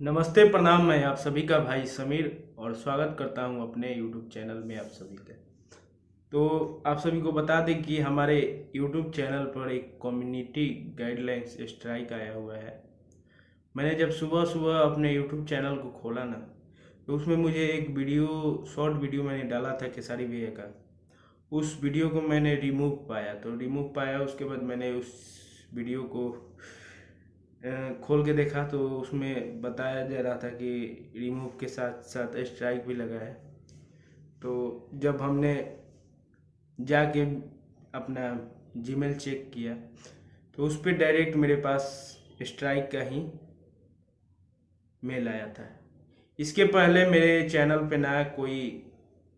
नमस्ते प्रणाम। मैं आप सभी का भाई समीर और स्वागत करता हूं अपने YouTube चैनल में आप सभी का। तो आप सभी को बता दें कि हमारे YouTube चैनल पर एक कम्युनिटी गाइडलाइंस स्ट्राइक आया हुआ है। मैंने जब सुबह सुबह अपने YouTube चैनल को खोला ना, तो उसमें मुझे एक शॉर्ट वीडियो मैंने डाला था खेसारी भैया का। उस वीडियो को मैंने रिमूव पाया। उसके बाद मैंने उस वीडियो को खोल के देखा तो उसमें बताया जा रहा था कि रिमूव के साथ साथ स्ट्राइक भी लगा है। तो जब हमने जाके अपना जीमेल चेक किया तो उस पर डायरेक्ट मेरे पास स्ट्राइक का ही मेल आया था। इसके पहले मेरे चैनल पे ना कोई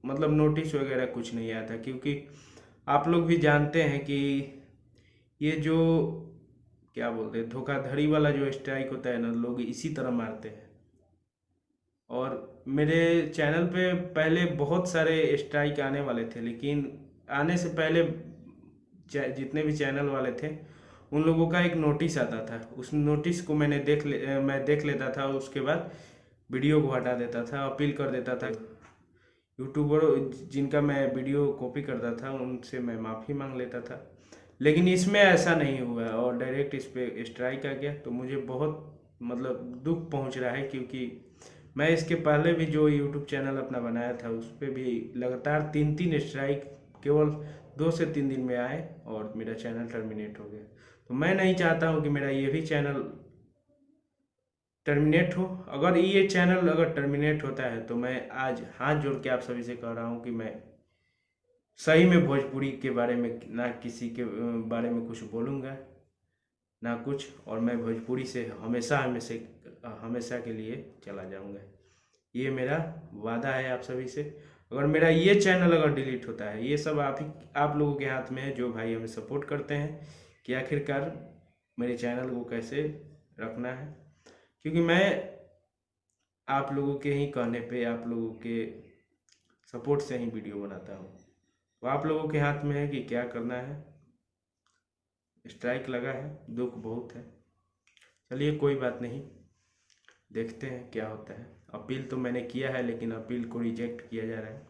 मतलब नोटिस वगैरह कुछ नहीं आया था, क्योंकि आप लोग भी जानते हैं कि ये जो क्या बोलते हैं धोखाधड़ी वाला जो स्ट्राइक होता है ना, लोग इसी तरह मारते हैं। और मेरे चैनल पे पहले बहुत सारे स्ट्राइक आने वाले थे, लेकिन आने से पहले जितने भी चैनल वाले थे उन लोगों का एक नोटिस आता था। उस नोटिस को मैं देख लेता था। उसके बाद वीडियो को हटा देता था, अपील कर देता था। यूट्यूबर जिनका मैं वीडियो कॉपी करता था उनसे मैं माफ़ी मांग लेता था। लेकिन इसमें ऐसा नहीं हुआ और डायरेक्ट इस पे स्ट्राइक आ गया। तो मुझे बहुत मतलब दुख पहुंच रहा है, क्योंकि मैं इसके पहले भी जो यूट्यूब चैनल अपना बनाया था उस पर भी लगातार तीन तीन स्ट्राइक केवल 2 से 3 दिन में आए और मेरा चैनल टर्मिनेट हो गया। तो मैं नहीं चाहता हूँ कि मेरा ये भी चैनल टर्मिनेट हो। अगर ये चैनल अगर टर्मिनेट होता है तो मैं आज हाथ जोड़ के आप सभी से कह रहा हूँ कि मैं सही में भोजपुरी के बारे में ना किसी के बारे में कुछ बोलूँगा ना कुछ, और मैं भोजपुरी से हमेशा हमेशा हमेशा के लिए चला जाऊँगा। ये मेरा वादा है आप सभी से। अगर मेरा ये चैनल अगर डिलीट होता है, ये सब आप लोगों के हाथ में है जो भाई हमें सपोर्ट करते हैं कि आखिरकार मेरे चैनल को कैसे रखना है। क्योंकि मैं आप लोगों के ही कहने पे, आप लोगों के सपोर्ट से ही वीडियो बनाता हूँ। तो आप लोगों के हाथ में है कि क्या करना है। स्ट्राइक लगा है, दुख बहुत है। चलिए कोई बात नहीं, देखते हैं क्या होता है। अपील तो मैंने किया है, लेकिन अपील को रिजेक्ट किया जा रहा है।